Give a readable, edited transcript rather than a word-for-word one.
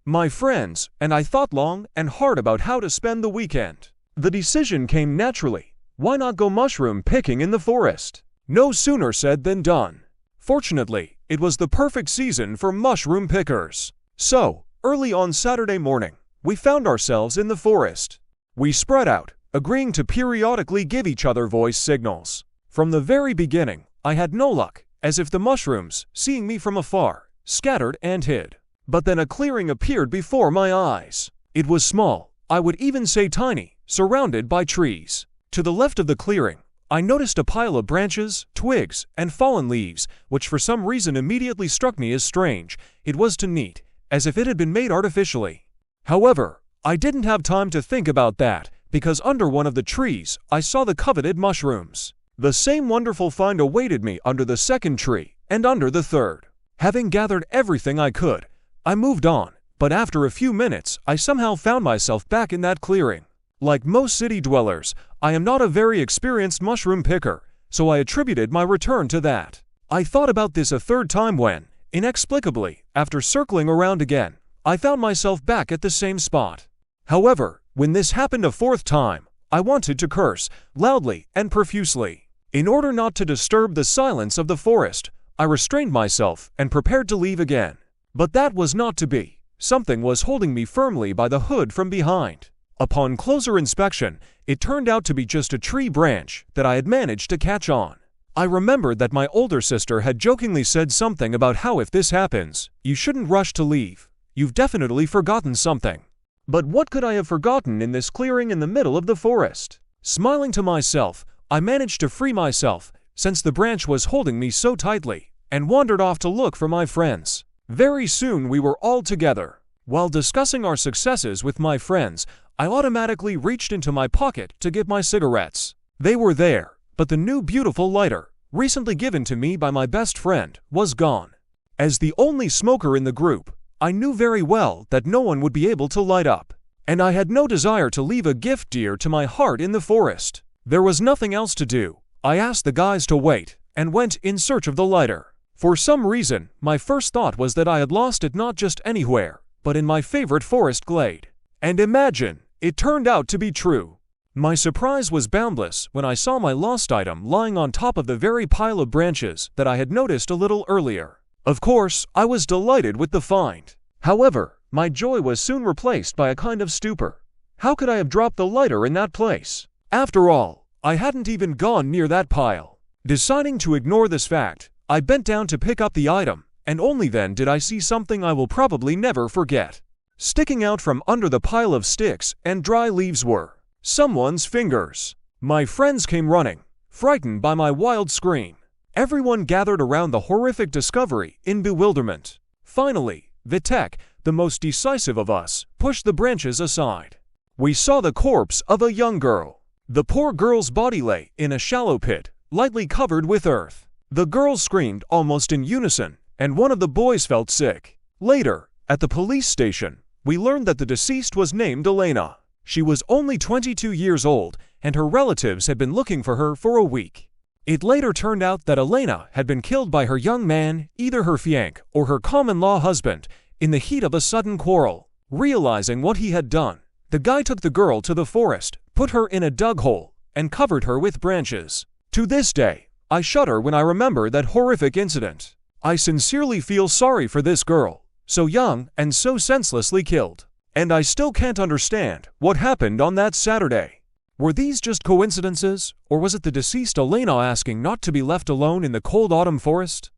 my friends, and I thought long and hard about how to spend the weekend. The decision came naturally. Why not go mushroom picking in the forest? No sooner said than done. Fortunately, it was the perfect season for mushroom pickers. So, early on Saturday morning, we found ourselves in the forest. We spread out, agreeing to periodically give each other voice signals. From the very beginning, I had no luck, as if the mushrooms, seeing me from afar, scattered and hid. But then a clearing appeared before my eyes. It was small, I would even say tiny, surrounded by trees. To the left of the clearing, I noticed a pile of branches, twigs, and fallen leaves, which for some reason immediately struck me as strange. It was too neat, as if it had been made artificially. However, I didn't have time to think about that, because under one of the trees, I saw the coveted mushrooms. The same wonderful find awaited me under the second tree, and under the third. Having gathered everything I could, I moved on, but after a few minutes, I somehow found myself back in that clearing. Like most city dwellers, I am not a very experienced mushroom picker, so I attributed my return to that. I thought about this a third time when, inexplicably, after circling around again, I found myself back at the same spot. However, when this happened a fourth time, I wanted to curse, loudly and profusely. In order not to disturb the silence of the forest, I restrained myself and prepared to leave again. But that was not to be. Something was holding me firmly by the hood from behind. Upon closer inspection, it turned out to be just a tree branch that I had managed to catch on. I remembered that my older sister had jokingly said something about how if this happens, you shouldn't rush to leave. You've definitely forgotten something. But what could I have forgotten in this clearing in the middle of the forest? Smiling to myself, I managed to free myself, since the branch was holding me so tightly, and wandered off to look for my friends. Very soon we were all together. While discussing our successes with my friends, I automatically reached into my pocket to get my cigarettes. They were there, but the new beautiful lighter, recently given to me by my best friend, was gone. As the only smoker in the group, I knew very well that no one would be able to light up, and I had no desire to leave a gift dear to my heart in the forest. There was nothing else to do. I asked the guys to wait, and went in search of the lighter. For some reason, my first thought was that I had lost it not just anywhere, but in my favorite forest glade. And imagine, it turned out to be true. My surprise was boundless when I saw my lost item lying on top of the very pile of branches that I had noticed a little earlier. Of course, I was delighted with the find. However, my joy was soon replaced by a kind of stupor. How could I have dropped the lighter in that place? After all, I hadn't even gone near that pile. Deciding to ignore this fact, I bent down to pick up the item, and only then did I see something I will probably never forget. Sticking out from under the pile of sticks and dry leaves were someone's fingers. My friends came running, frightened by my wild scream. Everyone gathered around the horrific discovery in bewilderment. Finally, Vitek, the most decisive of us, pushed the branches aside. We saw the corpse of a young girl. The poor girl's body lay in a shallow pit, lightly covered with earth. The girls screamed almost in unison, and one of the boys felt sick. Later, at the police station, we learned that the deceased was named Elena. She was only 22 years old, and her relatives had been looking for her for a week. It later turned out that Elena had been killed by her young man, either her fiancé or her common-law husband, in the heat of a sudden quarrel. Realizing what he had done, the guy took the girl to the forest, put her in a dug hole, and covered her with branches. To this day, I shudder when I remember that horrific incident. I sincerely feel sorry for this girl, so young and so senselessly killed. And I still can't understand what happened on that Saturday. Were these just coincidences, or was it the deceased Elena asking not to be left alone in the cold autumn forest?